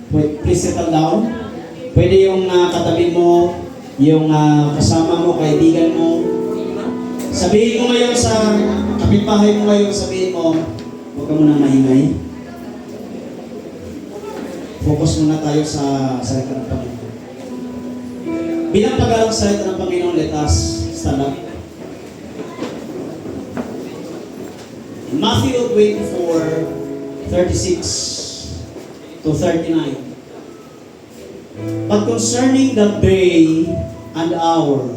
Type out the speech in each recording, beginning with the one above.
Please settle down. Pwede yung katabi mo, yung kasama mo, kaibigan mo. Sabihin mo ngayon sa kapitbahay mo ngayon, sabihin mo, huwag ka munang maingay. Focus muna tayo sa salita ng Panginoon. Bilang pag-aaral sa salita ng Panginoon, let us stand up. In Matthew 24:36 to 39. But concerning the day and hour,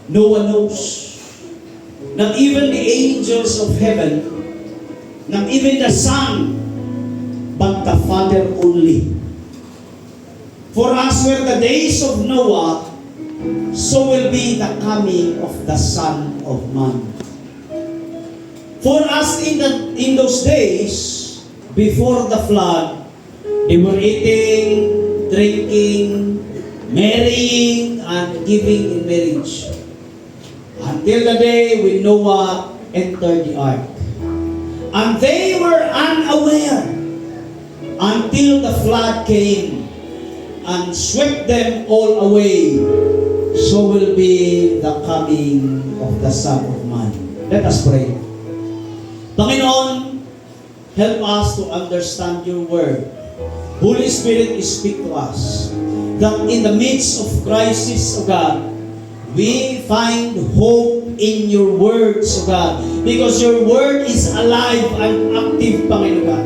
no one knows. Not even the angels of heaven, not even the Son, but the Father only. For as were the days of Noah, so will be the coming of the Son of Man. For as in those days, before the flood, they were eating, drinking, marrying, and giving in marriage, until the day when Noah entered the ark. And they were unaware until the flood came and swept them all away. So will be the coming of the Son of Man. Let us pray. Panginoon, help us to understand your word. Holy Spirit, speak to us that in the midst of crisis, O God, we find hope in your words, O God, because your word is alive and active, Panginoon God.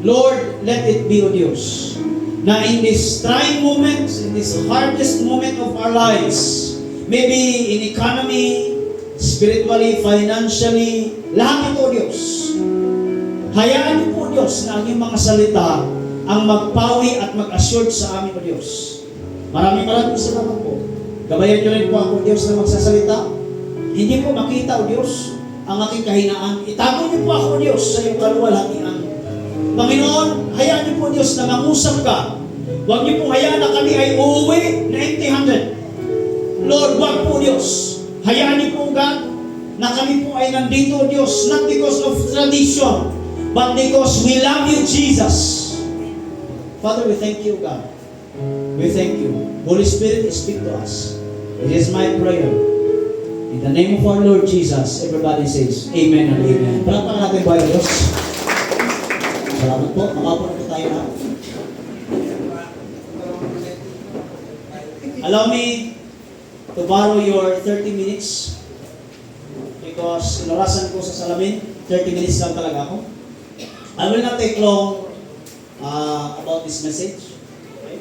Lord, let it be, O Diyos, na in these trying moments, in this hardest moment of our lives, maybe in economy, spiritually, financially, lahat ito, O Diyos, hayaan niyo po, Diyos, na ang iyong mga salita ang magpawi at mag-assure sa amin, O Diyos. Maraming salamat po. Gabayan niyo rin po ako, Diyos, na magsasalita. Hindi po makita, O Diyos, ang aking kahinaan. Itago niyo po ako, O Diyos, sa iyong kaluwalhatian. Panginoon, hayaan niyo po, Diyos, na mangusap ka. Huwag niyo po hayaan na kami ay uuwi na empty-handed. Lord, huwag po, Diyos. Hayaan niyo po, God, na kami po ay nandito, Diyos, not because of tradition, but because we love you, Jesus. Father, we thank you, God. We thank you. Holy Spirit, speak to us. It is my prayer. In the name of our Lord Jesus, everybody says, Amen and Amen. Palakpakan natin po, Diyos. Salamat po. Makapo na po tayo na. Allow me to borrow your 30 minutes because inurasan ko sa salamin, 30 minutes lang talaga ako. I will not take long about this message. Okay?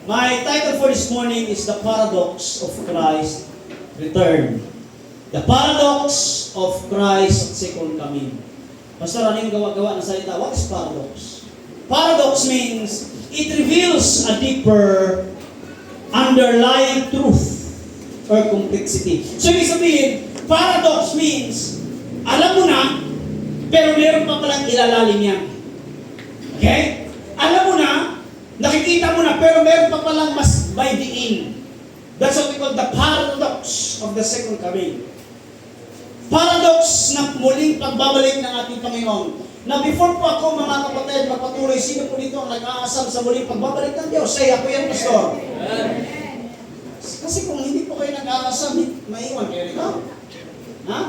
My title for this morning is The Paradox of Christ's Return. The Paradox of Christ's Second Coming. Pastor, ano yung gawa-gawa ng salita? What is paradox? Paradox means it reveals a deeper underlying truth or complexity. So, ibig sabihin, paradox means, alam mo na, pero meron pa palang ilalalim yan. Okay? Alam mo na, nakikita mo na, pero meron pa palang mas by the in. That's what we call the paradox of the second coming. Paradox na muling pagbabalik ng ating Panginoon. Na before po ako, mga kapatid, magpatuloy, sino po dito ang nag-aasam sa muling pagbabalik ng Diyos? Say, ako yan, Pastor. Kasi kung hindi po kayo nag-aasam, maiwan kayo rito. Ha?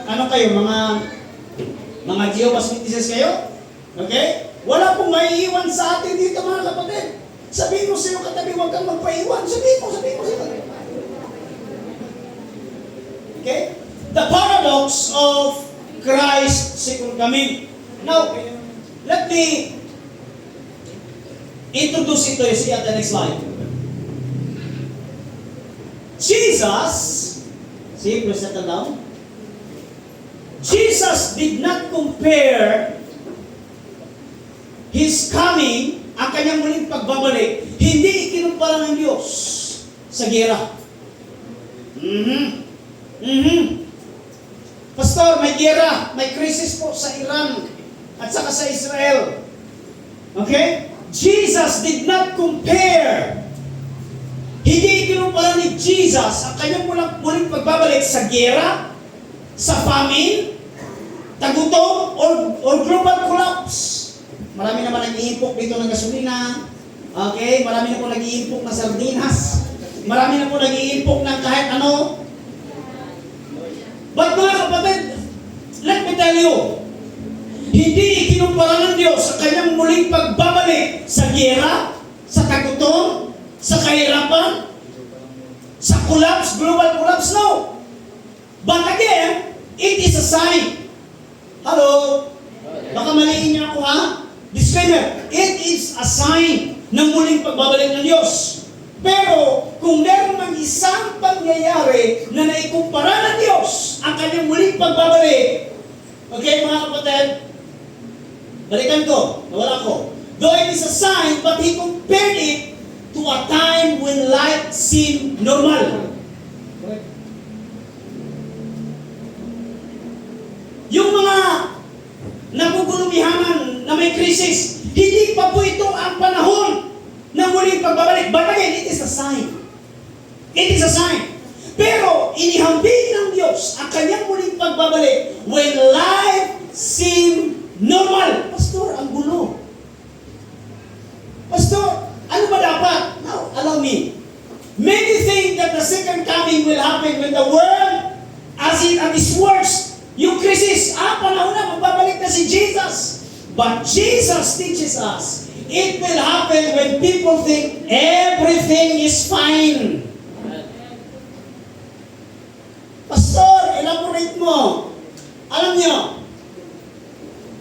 Ano kayo? Mga Jehovah's Witnesses kayo? Okay? Wala pong maiiwan sa atin dito, mga kapatid. Sabihin mo sa iyo katabi, huwag kang magpaiwan. Sabihin mo sa katabi. Okay? The paradox of Christ's second coming. Now, let me introduce it to you. See at the next slide. Jesus, see, please settle down. Jesus did not compare His coming, ang kanyang muling pagbabalik, hindi ikinumpara ng Diyos sa giyera. Pastor, may giyera, may crisis po sa Iran at saka sa Israel. Okay? Jesus did not compare. Hindi ikinumpara ni Jesus ang kanyang muling pagbabalik sa giyera, sa famine, tagutom, or global collapse. Marami naman nag-iimpok dito ng gasolina. Okay? Marami na po nag-iimpok ng sardinas. Marami na po nag-iimpok ng kahit ano. But mga kapatid, let me tell you, hindi ikinumpara ng Diyos sa kanyang muling pagbabalik sa giyera, sa kagutom, sa kahirapan, sa collapse, global collapse, no. But again, it is a sign. Hello? Baka maliin niyo ako, ha? Disclaimer, it is a sign ng muling pagbabalik ng Diyos. Pero, kung meron mang isang pangyayari na naikumpara ng Diyos ang kanyang muling pagbabalik, okay, mga kapatid, balikan ko, nawala ko. Though it is a sign, but he compared it to a time when life seemed normal. Yung mga nagugulumihanan na may krisis, hindi pa po ito ang panahon ng muling pagbabalik. But again, it is a sign. It is a sign. Pero, inihambing ng Diyos ang kanyang muling pagbabalik when life seemed normal. Pastor, ang gulo. Pastor, ano ba dapat? Now, allow me. Many think that the second coming will happen when the world, as it at its worst, yung krisis, panahon na, magbabalik na si Jesus. But Jesus teaches us, it will happen when people think everything is fine. Pastor, elaborate mo. Alam niyo,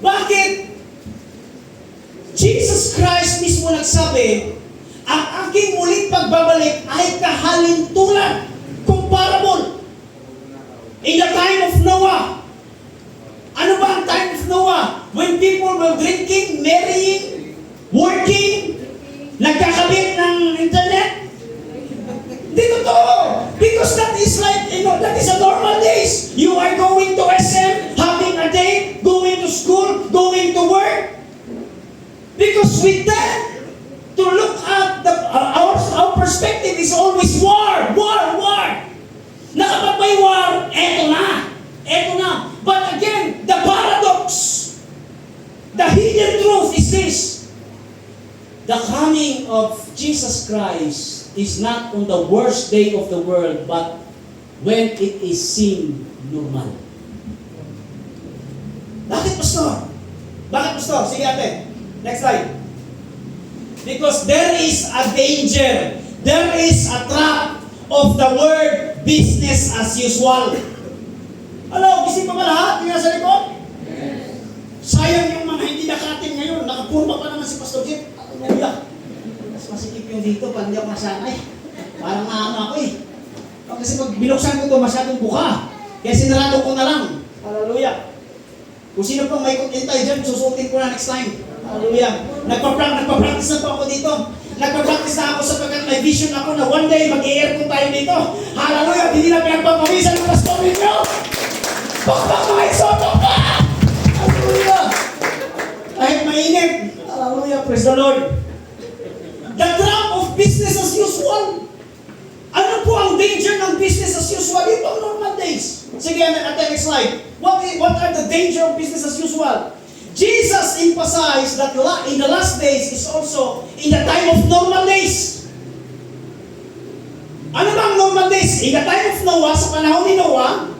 bakit Jesus Christ mismo nagsabi, ang aking muling pagbabalik ay kahalintulad, comparable. In the time of Noah, ano ba ang time of Noah? When people were drinking, marrying, working, nagkakabit ng internet? Hindi totoo. Because that is like, that is a normal days. You are going to SM, having a date, going to school, going to work. Because we tend to look at our perspective is always war. Na kapag may war, eto na. But again, the paradox, the hidden truth is this. The coming of Jesus Christ is not on the worst day of the world, but when it is seen normal. Bakit, Pastor? Sige ate. Next slide. Because there is a danger, there is a trap of the word business as usual. Hello, gising pa ba lahat? Tingnan sa likod? Yes. Sayang yung mga hindi nakating ngayon. Nakapurma pa naman si Pastor Jeff. Hallelujah. Mas masikip yung dito, parang hindi ako nasanay. Parang naama ako eh. Kasi pag binuksan ko ito, masyadong buka. Kaya sinarado ko na lang. Hallelujah. Kung sino pang may intay dyan, susutin ko na next time. Hallelujah. Nagpa-practice na po ako dito. Nagpa-practice na ako sapagkat may vision ako na one day mag-i-aircon tayo dito. Hallelujah. Hindi na pinagpapawisan ng mga story nyo. Bakbak mga isoto pa! Hallelujah. Kahit mainit. Hallelujah. Praise the Lord. The trap of business as usual. Ano po ang danger ng business as usual? Ito ang normal days. Sige, at the next slide. What are the danger of business as usual? Jesus emphasized that in the last days is also in the time of normal days. Ano ba ang normal days? In the time of Noah, sa panahon ni Noah,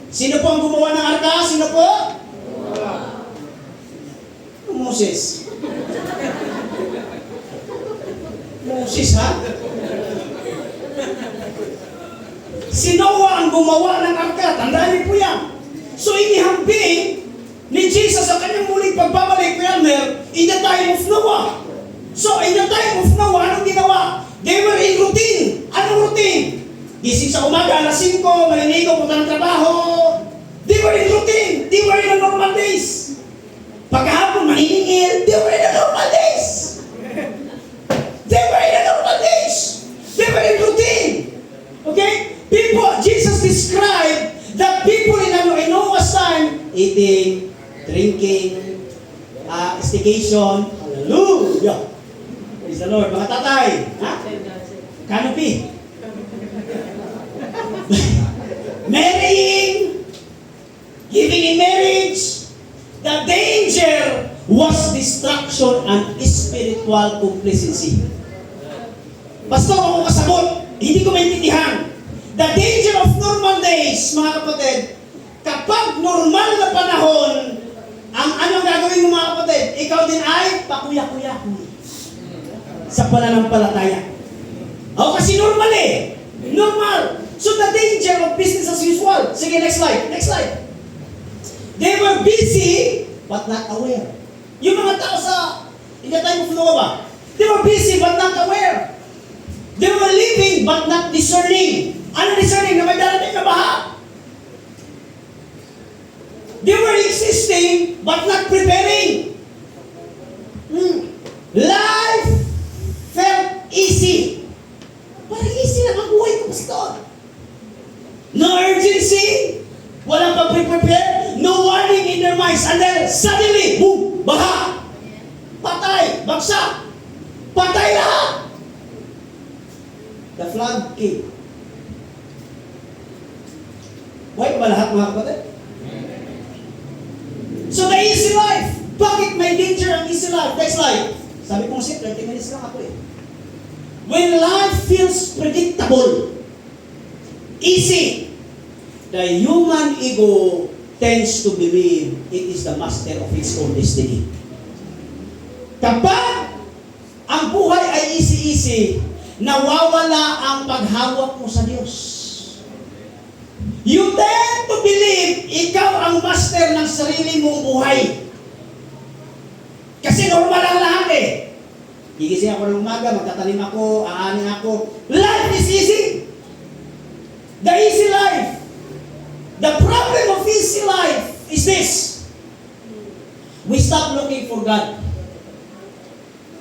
sino po ang gumawa ng arka? Sino po? Moses. Moses, ha? Si Noah ang gumawa ng arka. Tandaan niyo po yan. So, inihambing ni Jesus sa kanyang muling pagbabalik, in the time of Noah. So, in the time of Noah, anong ginawa? They were in routine. Anong routine? Gising sa umaga, alas 5, malinigo, punta ng trabaho. They were in routine. They were in the normal days. Pagkahapon, maniningil. They were in the normal days. They were in the normal days. They were in routine. Okay? Jesus described that people in Noah's time, eating, drinking, staycation. Hallelujah! Praise the Lord. Mga tatay, ha? Canopy. Marrying, giving in marriage. The danger was distraction and spiritual complacency. Pastor, ako kasabot, hindi ko maintindihan. The danger of normal days, mga kapatid, kapag normal na panahon, ang anong gagawin mo mga kapatid? Ikaw din ay pakuya-kuya-kuya sa pananampalataya. O kasi normal eh. Normal. So the danger of business as usual. Sige, next slide. Next slide. They were busy but not aware. Yung mga tao sa in the time of Noah ba? They were busy but not aware. They were living but not discerning. Ano discerning? Na may darating na baha. They were existing but not preparing. Life felt easy. Parang easy lang ang buhay ko, pastor. No urgency. Walang pag-prepare. No warning in their minds. And then, suddenly, boom, baha. Patay, bagsak. Patay lahat. The flood came. Why ba lahat mga kapatid? So the easy life. Bakit may danger ang easy life? Next slide. Sabi ko kasi 30 minutes lang ako eh. When life feels predictable, easy, the human ego tends to believe it is the master of its own destiny. Kapag ang buhay ay easy-easy, nawawala ang paghawak mo sa Diyos. You tend to believe ikaw ang master ng sarili mong buhay. Kasi normal ang lahat eh. Gigising ako ng umaga, magtatanim ako, aanin ako. Life is easy. The easy life. The problem of easy life is this. We stop looking for God.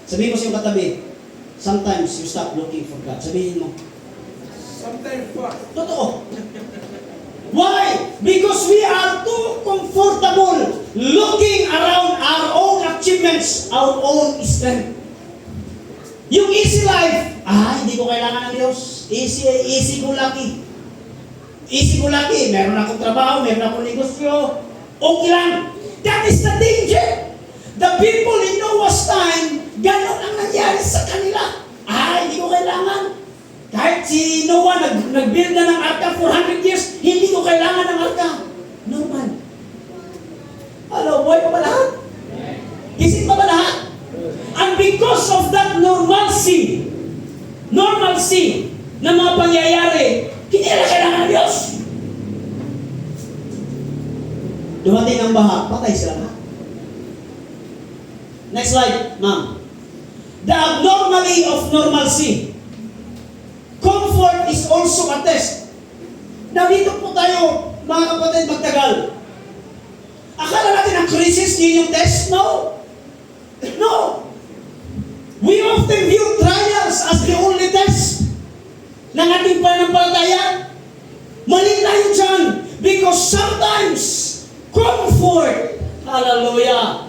Sabihin mo sa iyong katabi, sometimes you stop looking for God. Sabihin mo. Sometimes what? Totoo. Why? Because we are too comfortable looking around our own achievements, our own strength. Yung easy life, hindi ko kailangan ng Diyos. Easy ko lucky. Easy ko lucky. Meron akong trabaho, meron akong negosyo. Okay lang. That is the danger. The people in Noah's time, ganon ang nangyari sa kanila. Hindi ko kailangan. Kahit si Noah nag-build na ng arka 400 years, hindi ko kailangan ng arka. Normal. Hello, buhay pa ba lahat? Gising pa ba lahat? And because of that normalcy na mga pangyayari, hindi na kailangan ng Diyos. Dumating ang baha, patay sila lahat. Next slide, ma'am. The abnormality of normalcy. Comfort is also a test. Nandito po tayo, mga kapatid, magtagal. Akala natin ang crisis, yun yung test? No. No. We often view trials as the only test ng ating pananampalataya. Mali tayo dyan. Because sometimes, comfort, hallelujah,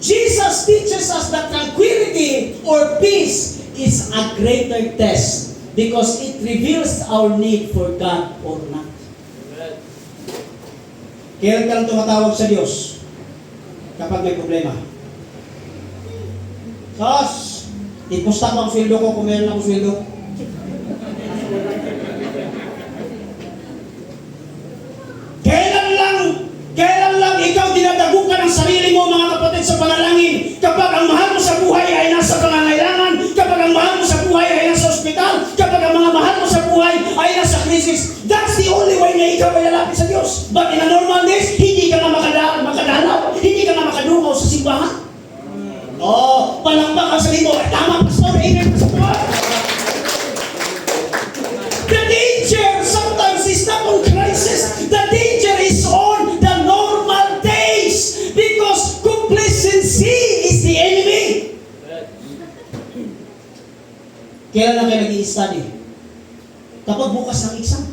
Jesus teaches us that tranquility or peace is a greater test because it reveals our need for God or not. Kailan ka lang tumatawag sa Diyos kapag may problema? Sos, ipusta ko ang sweldo ko kung meron akong sweldo. Kailan lang ikaw dinadago ka ng sarili mo, mga kapatid, sa panalangin kapag ang mahal mo sa buhay ay nasa pangangailangan, kapag ang mahal mo sa buhay ay nasa ospital, kapag ang mga mahal mo sa buhay ay nasa krisis. That's the only way na ikaw ay lalapit sa Diyos. But in a normal days, hindi ka na makadalaw, hindi ka na makadungaw sa simbahan. Palakpak ang sarili mo. Tama, pastor, amen, pastor. The danger sometimes is not on crisis. The danger is on the normal days because complacency is the enemy. Kailan na kayo nag-i-study? Kapag bukas ng exam.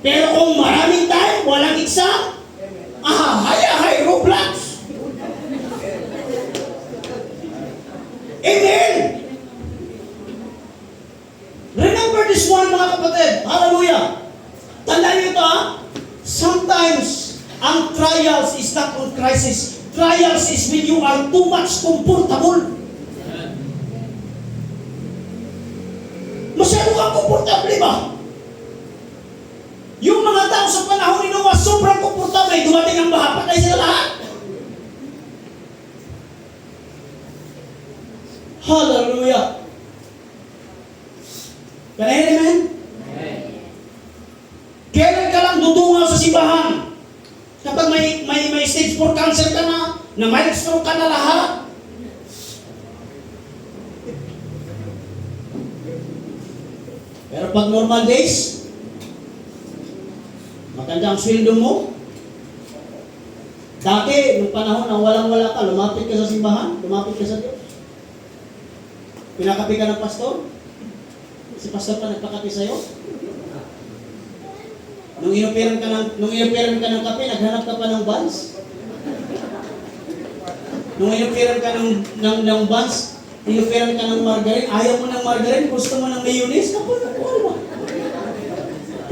Pero kung maraming time, walang exam, hay, Roblox. Amen. Remember this one, mga kapatid. Hallelujah. Tandaan niyo ito, Sometimes, trials is not on crisis. Trials is when you are too much comfortable. Masyado kang komportable ba? Yung mga tao sa panahon ni Noah, sobrang komportable. Dumating ang baha, patay sila lahat. Hallelujah. Can I hear amen? Kailan ka lang dudungaw sa simbahan? Kapag may stage 4 cancer ka na may stroke ka na lahat. Pero pag normal days, maganda ang sweldo mo. Dati, nung panahon na walang-wala ka, lumapit ka sa simbahan, lumapit ka sa Diyos. Pinakapi ka ng pastor. Si pastor pa nagpakapi sa'yo. Nung inoperan ka ng kape, naghanap ka pa ng buns. Nung inoperan ka ng buns, inoperan ka ng margarine, ayaw mo ng margarine, gusto mo ng mayonnaise, kapag nakuha mo.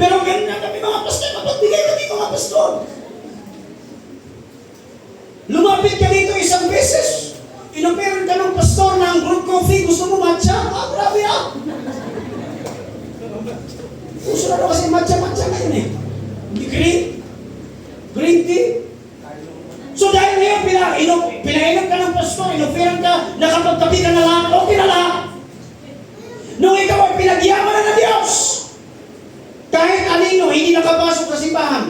Pero ganun na kami mga pastor, kapagbigay kami mga pastor. Lumapit ka dito isang beses, inoperan ka ng pastor ng brewed coffee, gusto mo matcha? Ah, grabe ah! Gusto na kasi matcha ngayon eh. Green tea. So dahil ngayon, pinainom ka ng pastor, inoferan ka, nakapagkapi ka na lang, okay na lang. Nung ikaw ay pinagyaman na ng Diyos, kahit anino, hindi nakapasok sa simbahan.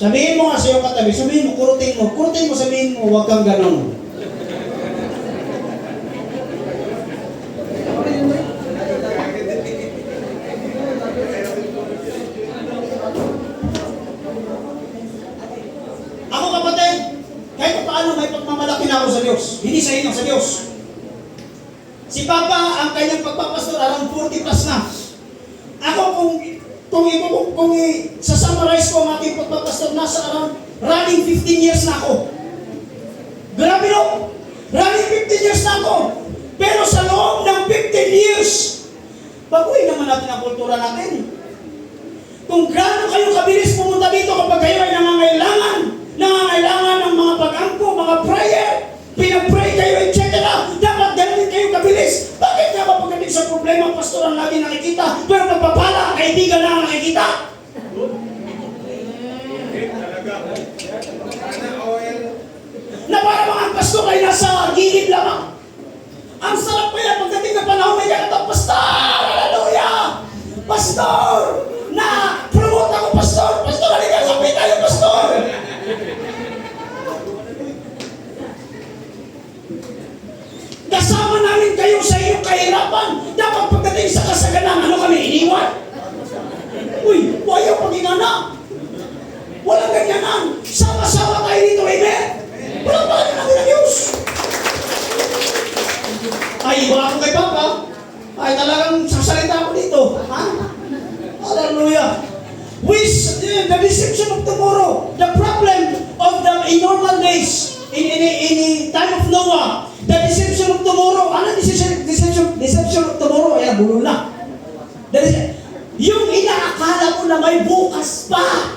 Sabihin mo nga sa iyong katabi, sabihin mo, kurutin mo, sabihin mo, huwag kang ganon. Ako kapatid, kahit paano may pagmamalaki na ako sa Diyos. Hindi sa inyo, sa Diyos. Si Papa, ang kanyang pagpapastor, around 40 plus na. Ako kung sasummarize ko ang aking pagpapastor, nasa around running 15 years na ako. Grabe no? Running 15 years na ako. Pero sa loob ng 15 years, baguhin naman natin ang kultura natin. Kung gaano kayo kabilis pumunta dito kapag kayo ay nangangailangan ng mga pag-angko, mga prayer, pinag-pray kayo, etc. Dapat ganun kayo kabilis. Bakit nga ba pagdating sa problema, ang pastor ang lagi nakikita, pero pagpapala, ang kaibigan na ang nakikita? Na para mga pastor ay nasa gilid lamang. Ang sarap pa yan pagdating na panahon may kakatang pastor! Hallelujah! Pastor! Na-promote ako, pastor! Pastor, halika, kapit tayo, pastor! Kasama namin kayo sa iyong kahirapan. Dapat pagdating sa kasaganan, ano kami, iniwan? Uy, ayaw pag-ingana. Walang ganyanan. Sama-sama tayo dito, amen? Walang bagay natin ang Diyos. Ay, iba ako kay Papa. Ay, talagang sasalita ako dito. Ha? Hallelujah. The deception of tomorrow, the problem of the normal days, in time of Noah, the deception of tomorrow. Ano deception of tomorrow? Ayan, bulol na. Yung inaakala mo na may bukas pa.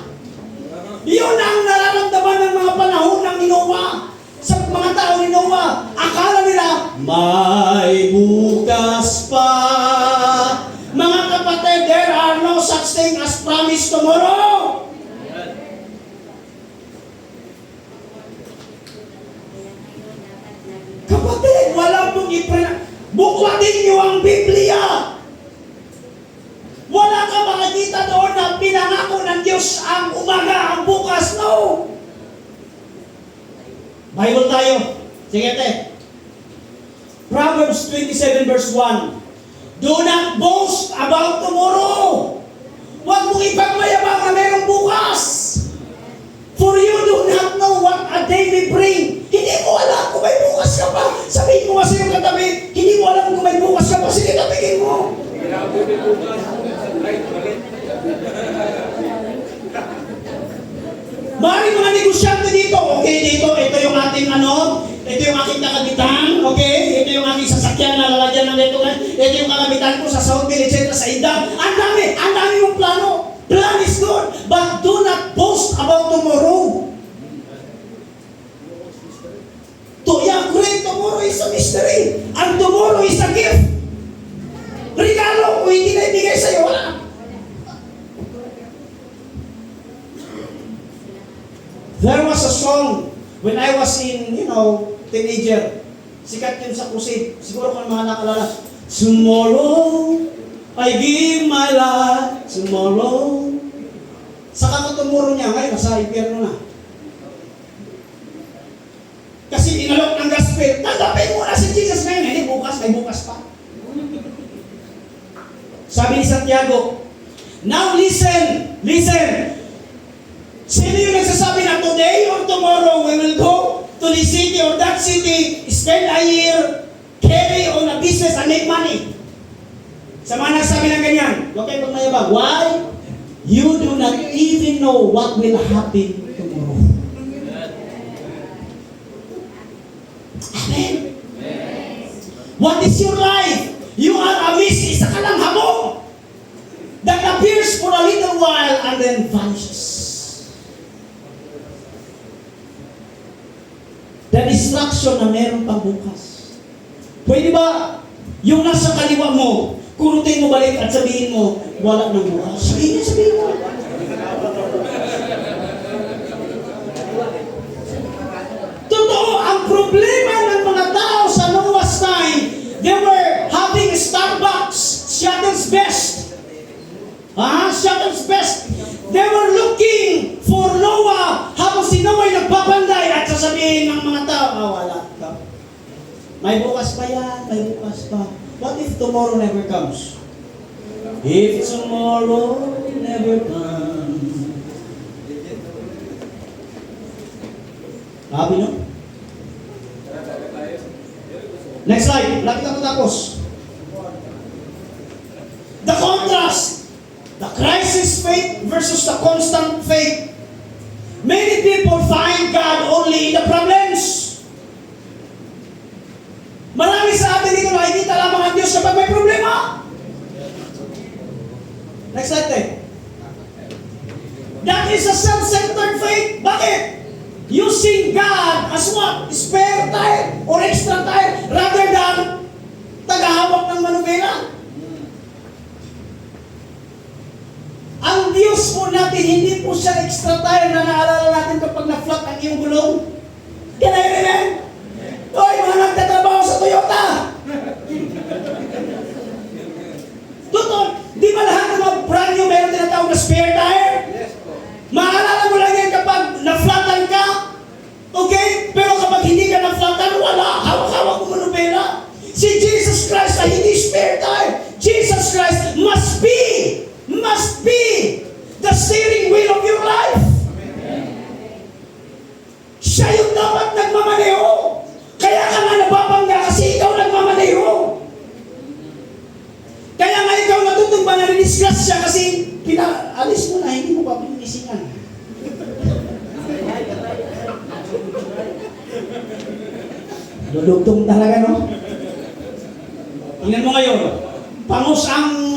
Yun ang nararamdaman ng mga panahon ng Noah. Sa mga tao ni Noah, akala nila, may bukas pa. Mga kapatid, there are no such thing as promise tomorrow. Kapatid, wala pong buklatin niyo ang Biblia. Wala ka makikita doon na pinangako ng Diyos ang umaga, ang bukas. No. Bible tayo. Sige, te. Proverbs 27 verse 1. Do not boast about tomorrow. Huwag mong ipagmayabang na merong bukas. For you do not know what a day may bring. Hindi mo alam kung may bukas ka pa. Sabihin mo nga sa iyong katabi, hindi mo alam kung may bukas ka pa. Sige, tabigin mo. Maraming mga negosyante dito. Okay, dito, ito yung ating ito yung aking kakabitan. Okay, ito yung aking sasakyan na lalagyan ng ito yung kakabitan ko sa South Village, sa Indang. Ang dami yung plano. Plan is good. is a mystery. And tomorrow is a gift. Regalo, kung hindi na ibigay sa'yo, wala. There was a song when I was in, teenager. Sikat yun sa crusade. Siguro kung mga nakalala. Tomorrow, I give my life. Tomorrow. Saka tomorrow niya, ngayon, nasa impyerno na. Kasi inalok ng gospel, tanggapin mo na si Jesus ngayon. Hindi, bukas, may bukas pa. Sabi ni Santiago, now listen. Sino yung nagsasabi na today or tomorrow we will go to this city or that city, spend a year, carry on a business and make money? Sa mga nagsabi ng ganyan, huwag kayo pagmayabang. Why? You do not even know what will happen tomorrow. Amen? What is your life? You are a mist, isa ka lang hamog that appears for a little while and then vanishes. The distraction na meron pang bukas. Pwede ba yung nasa kaliwa mo, kurutin mo balik at sabihin mo, wala nang bukas? Sabihin mo. Totoo, ang problema ng mga tao sa Noah's time, they were having Starbucks, Shuttle's Best. Shuttle's Best. They were looking for Noah habang si Noah ay nagpapanday at sasabihin ng mga tao, wala ka. May bukas pa yan, may bukas pa. What if tomorrow never comes? If tomorrow never comes. Sabi no? Next slide. Lapit ako tapos. The contrast. The crisis faith versus the constant faith. Many people find God only in the problems. Marami sa atin dito nakikita lamang ang Diyos kapag may problema. Next slide tayo. That is a self-centered faith. Bakit? Using God as what? Spare tire or extra tire rather than tagahawak ng manubela. Ang Diyos po natin, hindi po siya extra tire na naalala natin kapag na-flat ang iyong gulong. Can I remember? Hoy, mga nagtatrabaho sa Toyota! Totoo, di ba lahat ng mga brand new meron tinatawag na spare tire? Maalala mo lang yan kapag na-flatan ka, okay? Pero kapag hindi ka na-flatan, wala. Hawak-hawak mo manubela. Si Jesus Christ ay hindi spare tire. Jesus Christ must be the steering wheel of your life. Siya yung dapat nagmamaneho. Kaya ka nga nababangga kasi ikaw nagmamaneho. Kaya nga ikaw natutumba na rin-discuss siya kasi pinaalis mo na, hindi mo pa pinilisingan. Dudugtong talaga, no? Tingnan mo ngayon. Pangus ang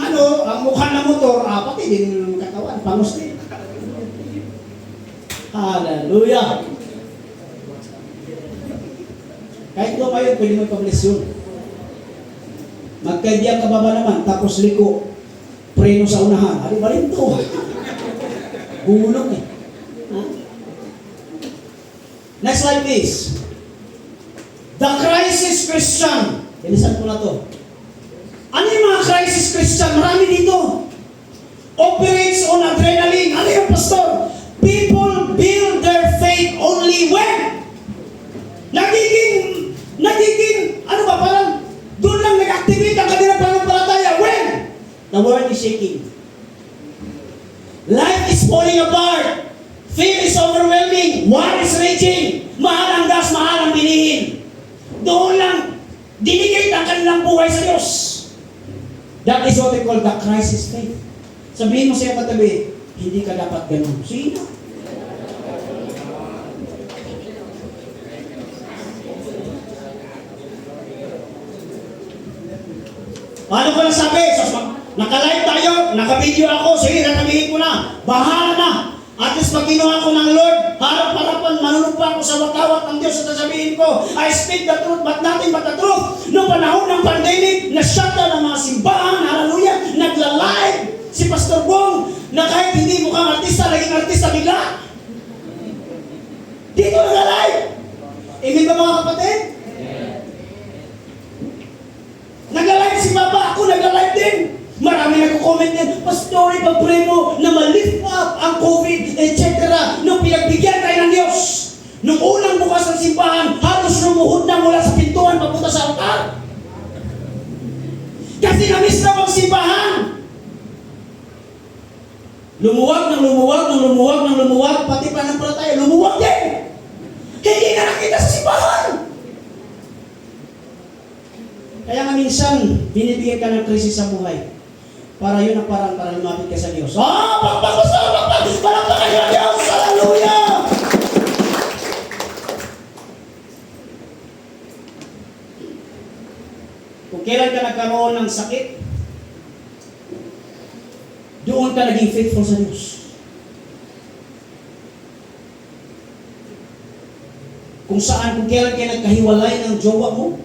mukha ng motor, pati din katawan, pangus din. Hallelujah! Kahit doon kayo, pwede mo ipabilis yun. Magkaibiyang kababa naman, tapos liko, preno sa unahan. Balik to. Gulong eh. Next slide please. The crisis Christian. Bilisan ko na to. Ano yung mga crisis Christian? Marami dito. Operates on adrenaline. Ano yung pastor? People build their faith only when? Nagiging, parang doon lang nag-activate ang kanilang pananampalataya. When? The world is shaking. Life is falling apart. Fear is overwhelming. War is raging. Mahal ang gas, mahal ang bilihin. Doon lang, dinikit ang kanilang buhay sa Diyos. That is what we call the crisis faith. Sabihin mo sa iyong katabi, hindi ka dapat ganun. Sino? Paano ko nasabi? Naka-live tayo, naka-video ako, sige, natabihin ko na. Bahala na At least pag kinuha ko ng Lord, harap-harapan, manunumpa ako sa watawat ng Diyos at sasabihin ko, I speak the truth, but nothing but the truth. Noong panahon ng pandemic, na-shutdown ang mga simbahan, hallelujah, nagla-live si Pastor Bong, na kahit hindi mukhang artista, naging artista bigla. Dito nagla-live. Amen ba mga kapatid? Nagla-live si Papa, ako nagla-live din. Marami nagko-comment din, Pastor, ipag-pray mo na ma-lift up ang COVID, etc. Nung pinagbigyan tayo ng Diyos. Nung unang bukas ng simbahan, halos lumuhod na mula sa pintuan papunta sa altar. Kasi na-miss na ang simbahan. Lumuwag ng lumuwag, ng lumuwag, ng lumuwag, pati pananampalataya, lumuwag din. Hindi na nakita sa simbahan. Kaya nga minsan, binibigyan ka ng krisis sa buhay. Para yun ang parang para lumapit ka sa Diyos. Palakpakan niyo ang Diyos! Hallelujah! Kung kailan ka nagkaroon ng sakit, doon ka naging faithful sa Diyos. Kung saan, kung kailan ka nagkahiwalay ng jowa mo,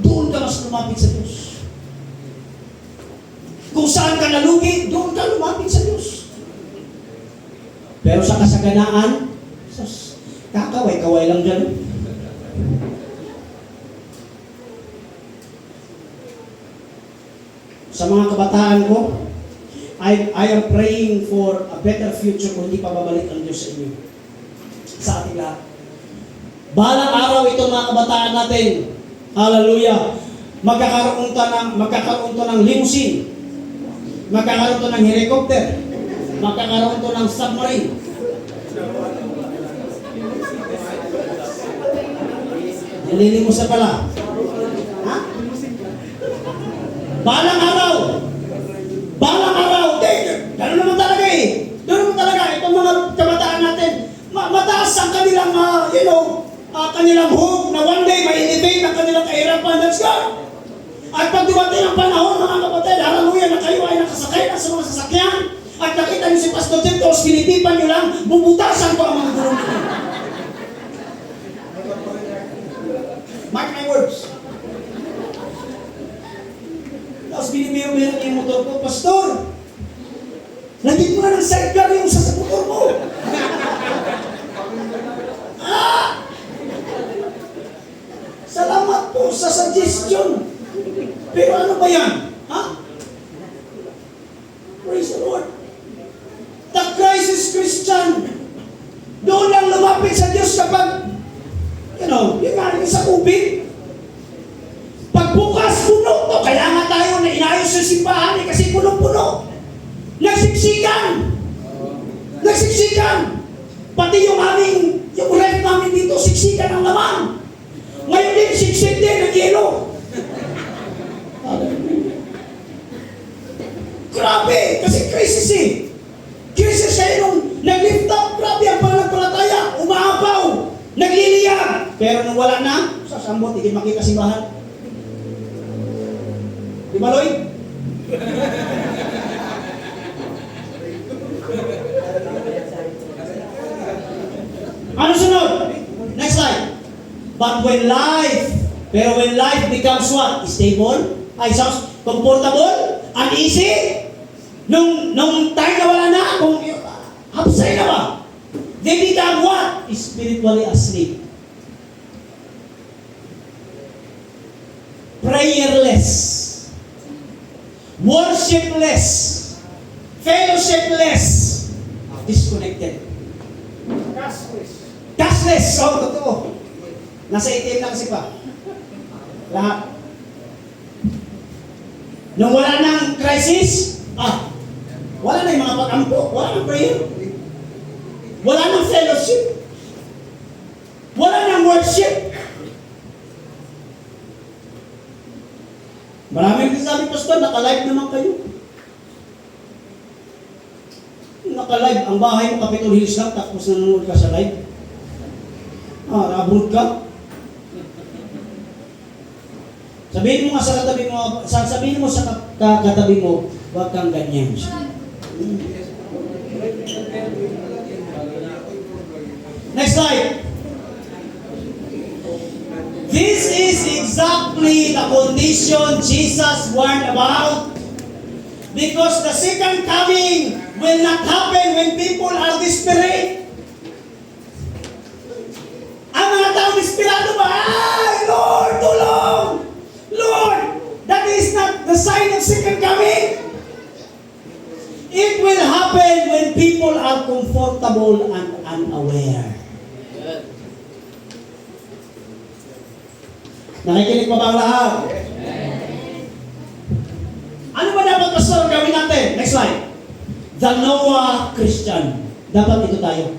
doon ka mas lumapit sa Diyos. Kung saan ka nalugi, doon ka lumapit sa Diyos. Pero sa kasaganaan, kakaway-kaway lang dyan. Sa mga kabataan ko, I am praying for a better future kung hindi pa babalik ang Diyos sa inyo. Sa ating lahat. Balang araw itong mga kabataan natin, hallelujah, magkakaroon to ng limousine, magkakaroon to ng helicopter, magkakaroon to ng submarine. Nalilimos na pala. Ha? Balang araw, gano'n naman talaga eh. Gano'n naman talaga, itong mga kabataan natin, mataas ang kanilang, kanilang hope na one day may elevate ang kanilang kahirapan. That's God. At pag dumating ang panahon, mga kapatid, hallelujah, na kayo ay nakasakay na sa mga sasakyan, at nakita niyo si Pastor Tito, pinitipan niyo lang, bubutasan ko ang mga gulong nito. Mark my words. Tapos binibiro-biro yung motor ko, Pastor, lagyan mo na ng sidecar yung sa motor mo. Salamat po sa suggestion. Pero ano ba yan? Ha? Praise the Lord. The crisis Christian. Doon lang lumapit sa Diyos kapag, yung nga, sa COVID. Pagbukas, puno to. Kaya nga tayo na inayos sa simbahan kasi puno-puno. Nagsiksikan. Pati yung ref namin dito, siksikan ang laman. Ngayon din, siksik din ng yelo. Grabe, kasi crisis eh. Crisis kayo nung nag-lift up, grabe ang pananampalataya, umaapaw, nagliliyag. Pero nung wala na, sasambot, hindi makita simbahan. Di ba, Lloyd? Ano sunod? Next slide. But when life becomes what? Stable? Comfortable? Uneasy? Nung time na wala na, kung hapsay na ba? They become what? Spiritually asleep. Prayerless. Worshipless. Fellowshipless. Disconnected. Cashless. Oh, totoo. Nasa ATM na kasi pa. Lahat. Nung wala nang crisis, wala na yung mga pag-ampo, wala nang prayer, wala nang fellowship, wala nang worship. Maraming sabi, Pastor, naka-live naman kayo. Naka-live, ang bahay mo, Capitol Hills lang, tapos nanonood ka sa live. Abroad ka. Sabihin mo nga sa katabi mo, sabihin mo sa katabi mo, huwag kang ganyan. Next slide. This is exactly the condition Jesus warned about. Because the second coming will not happen when people are desperate. Ang mga tao desperado ba? Ay, Lord, tulong! Lord, that is not the sign of second coming. It will happen when people are comfortable and unaware. Nakikinig pa ba ang lahat? Ano ba dapat, Pastor, gawin natin? Next slide. The Noah Christian. Dapat ito tayo.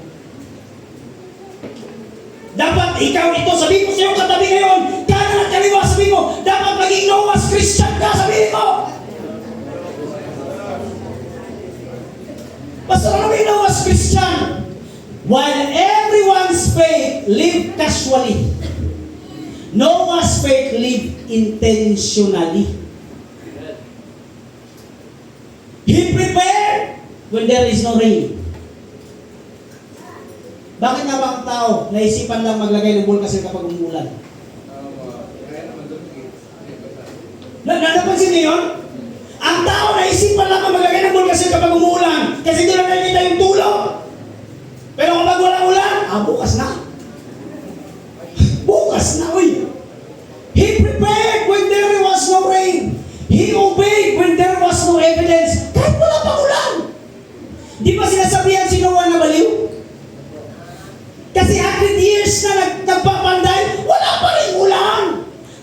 Dapat ikaw ito. Sabihin ko sa iyo katabi ngayon. Kanan at kaliwa, sabihin mo. Dapat maging Noah's Christian ka. Sabihin mo. Pastor, ano ba yung Noah's Christian? While everyone's faith lived casually, Noah's faith lived intentionally. He prepared when there is no rain. Bakit nga ba ang tao naisipan lang maglagay ng bulkasil kapag umuulan? Napansin niyo yun? Ang tao naisipan lang maglagay ng bulkasil kapag umuulan kasi doon lang nakikita yung tulog. Pero kapag walang ulan, bukas na. Bukas na, uy. He prepared when there was no rain. He obeyed when there was no evidence. Kahit wala pang ulan. Di ba sinasabihan si Noah na baliw? Kasi 100 years na nagpapanday, wala pa rin ulan.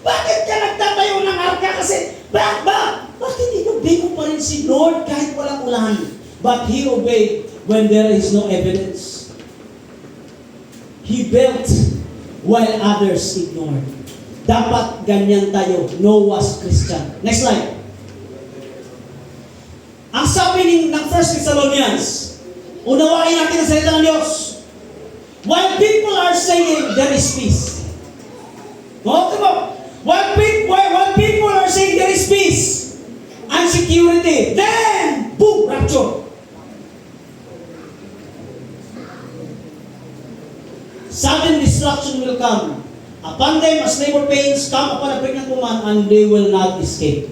Bakit ka nagtatayo ng arka? Kasi, bakit inobey mo pa rin si Lord kahit walang ulan? But he obeyed when there is no evidence. He built while others ignored. Dapat ganyan tayo, Noah's Christian. Next slide. Ang sabi ng 1 Thessalonians, unawain natin ang salita ng Diyos. While people are saying there is peace. While people are saying there is peace and security, then, boom, rapture. Sudden destruction will come. Upon them, as labor pains come upon a pregnant woman, and they will not escape.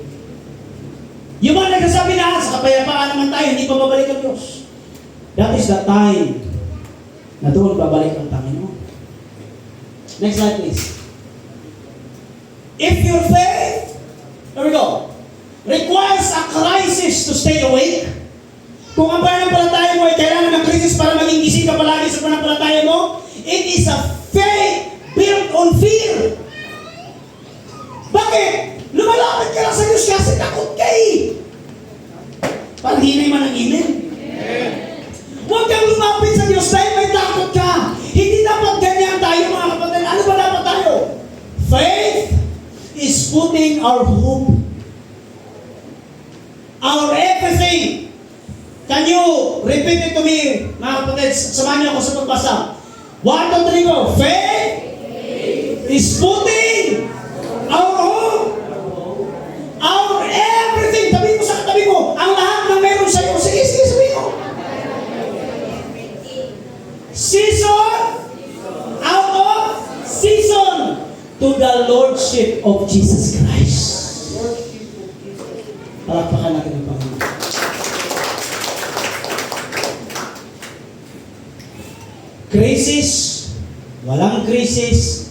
Yung mga nagsasabi na, sa kapayapaan naman tayo, hindi pa babalik ang Diyos. That is the time na doon babalik ang Panginoon. Next slide, please. If your faith, here we go, requires a crisis to stay awake, kung ang pananampalataya mo ay kailangan ng krisis para maging gising ka palagi sa pananampalataya mo, it is a faith built on fear. Bakit? Lumalapit ka lang sa Diyos kasi takot ka eh. Parang hinay man ang email. Huwag kang lumapit sa Diyos dahil may takot ka. Hindi dapat ganyan tayo mga kapatid. Ano ba dapat tayo? Faith is putting our hope, our everything. Can you repeat it to me, mga kapatid? Samahan niyo ako sa pagbasa. 1, 2, 3, go. Faith is putting our hope, our everything. Sabihin mo sa katabi mo, ang lahat na meron sa iyo. Sige, sabihin mo. Season out of season to the Lordship of Jesus Christ. Palakpakan natin ang Panginoon. Krisis, walang krisis,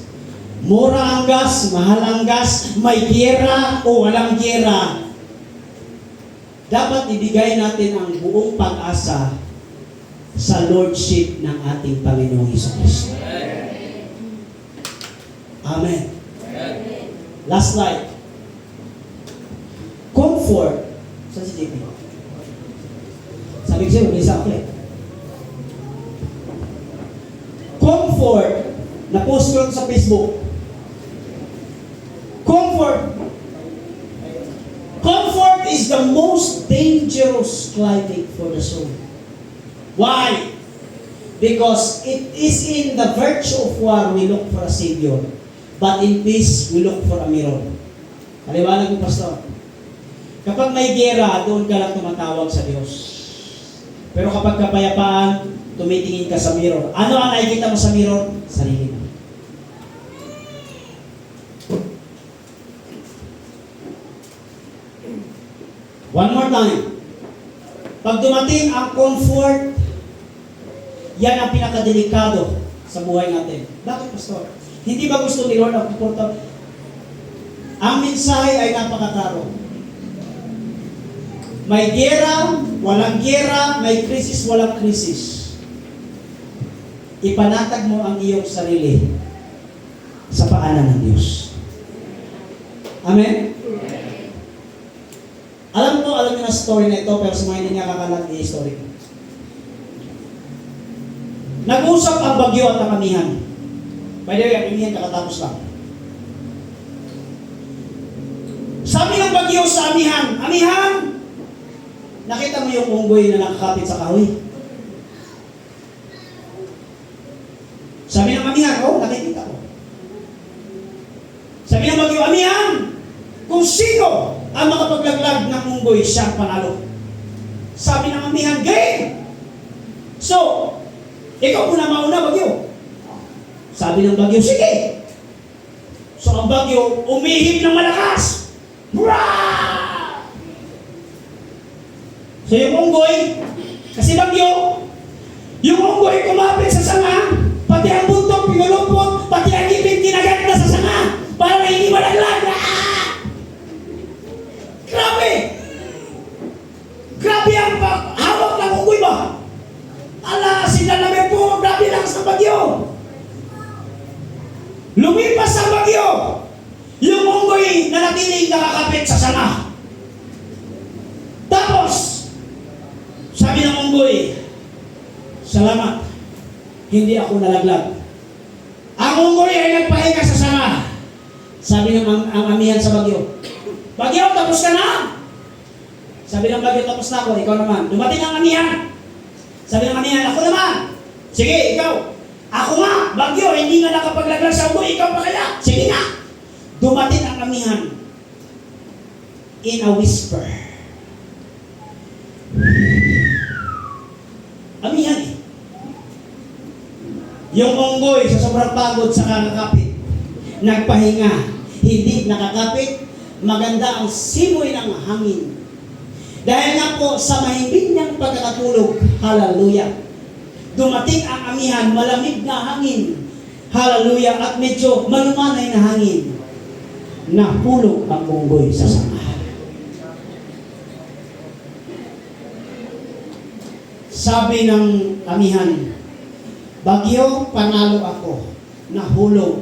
mura ang gas, mahal ang gas, may gyera o walang gyera. Dapat ibigay natin ang buong pag-asa sa Lordship ng ating Panginoong Hesus. Amen. Last slide. Comfort. Saan si JP? Sabi ko sa'yo, isa ako eh. Comfort. Na-post ko lang sa Facebook. Comfort is the most dangerous climate for the soul. Why? Because it is in the virtue of war we look for a Savior, but in peace we look for a mirror. Paliwanag mo, Pastor. Kapag may gera, doon ka lang tumatawag sa Diyos. Pero kapag kapayapaan, tumitingin ka sa mirror. Ano ang nakikita mo sa mirror? Sarili mo. One more time. Pag dumating ang comfort, yan ang pinakadelikado sa buhay natin. Bakit, Pastor? Hindi ba gusto ni Lord ang comfortable? Ang mensahe ay napakaklaro. May gera, walang gera, may krisis, walang krisis. Ipanatag mo ang iyong sarili sa paanan ng Diyos. Amen? Alam niyo na story na ito, pero sa mga hindi niya kakalat i-story ko. Nag-usap ang bagyo at ang amihan. By the way, ang amihan kakatapos lang. Sabi ng bagyo sa amihan, amihan! Nakita mo yung unggoy na nakakapit sa kahoy? Sabi ng amihan, oh, nakikita ko. Sabi ng bagyo, amihan! Kung sino ang makapaglaglag ng unggoy, siyang panalo. Sabi ng amihan, game! So, ikaw muna mauna, bagyo. Sabi ng bagyo, sige! So, ang bagyo, umihip ng malakas. Brah! So, yung unggoy, kasi bagyo, yung unggoy kumapit sa sanga, pati ang buntot, pinulupot, pati ang ipin, kinagat na sa sanga, para hindi malaglag. Grabe! Grabe ang hawak ng unggoy ba? Ala, sinalamin po, grabe lang sa bagyo. Lumipas ang bagyo. Yung unggoy na natiling nakakapit sa sanga. Tapos, sabi ng unggoy, salamat, hindi ako nalaglag. Ang unggoy ay nagpahinga sa sanga. Sabi ng ang amihan sa bagyo, bagyo, tapos ka na? Sabi ng bagyo, tapos na ako, ikaw naman. Dumating ang amihan. Sabi ng amihan, ako naman. Sige, ikaw. Ako nga, bagyo, hindi nga nakapaglaglag sa unggoy, ikaw pa kaya? Sige nga. Dumating ang amihan in a whisper. Amihan eh. Yung unggoy sa sobrang pagod sa kakakapit, nagpahinga, hindi nakakapit, maganda ang simoy ng hangin. Dahil nga po sa mahimbing niyang pagkakatulog, hallelujah, dumating ang amihan, malamig na hangin, hallelujah, at medyo malumanay na hangin. Napulog ang unggoy sa sanga. Sabi ng amihan, bagyo, panalo ako. Nahulog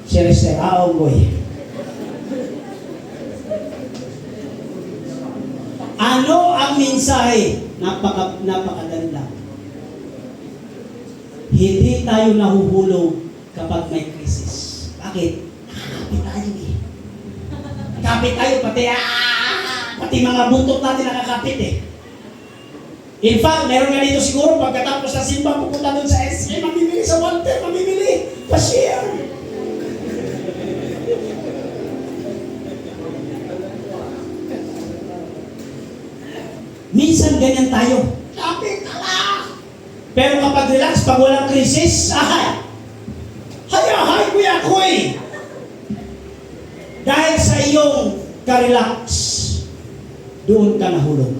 si Rester, unggoy. Ano ang mensahe? Napakadali lang. Hindi tayo nahuhulog kapag may krisis. Bakit? Kapit tayo eh. Kapit tayo, pati mga buntot natin nakakapit eh. In fact, meron nga dito siguro pagkatapos na simba, pupunta doon sa SK, mamimili sa Walter, mamimili, pa-share. Minsan ganyan tayo. Kapit tala! Pero kapag relax, pag walang krisis, hay, kuya, koy! Dahil sa iyong ka-relax, doon ka nahulog.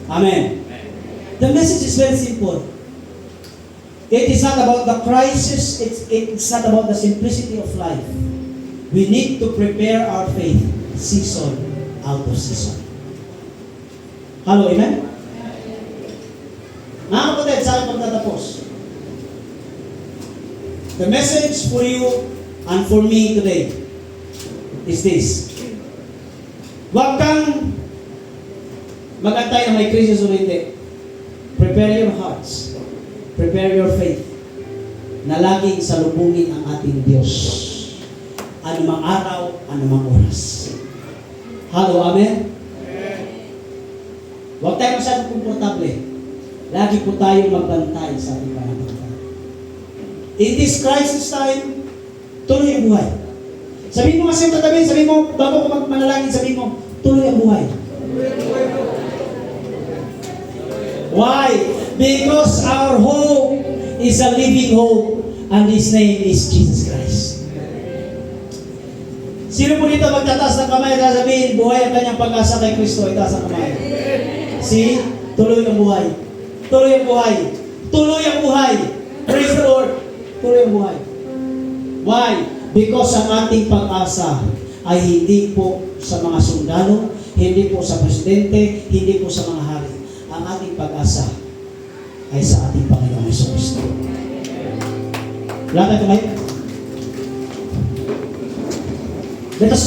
Amen. The message is very simple. It is not about the crisis, it's not about the simplicity of life. We need to prepare our faith season out of season. Hello, amen? Mga kapatid, sa akin pagtatapos. The message for you and for me today is this. Huwag kang mag-antay na may krisis o hindi. Prepare your hearts. Prepare your faith na laging salubungin ang ating Diyos. Anumang araw, anumang oras. Hello, amen? Huwag tayo masyadong komportable. Lagi po tayong magbantay sa ating pananampalataya. In this crisis time, tuloy ang buhay. Sabihin mo kasi yung katabi, sabihin mo, bago ko manalangin, sabihin mo, tuloy ang buhay. Why? Because our hope is a living hope, and His name is Jesus Christ. Sino po dito magtataas ng kamay at sasabihin, buhay ang kanyang pag-asa kay Kristo, itaas ang kamay. See? Tuloy ang buhay. Tuloy ang buhay. Tuloy ang buhay. Praise the Lord. Tuloy ang buhay. Why? Because ang ating pag-asa ay hindi po sa mga sundalo, hindi po sa presidente, hindi po sa mga hari. Ang ating pag-asa ay sa ating Panginoong Hesus Kristo. Lahat tayo kamay. Let us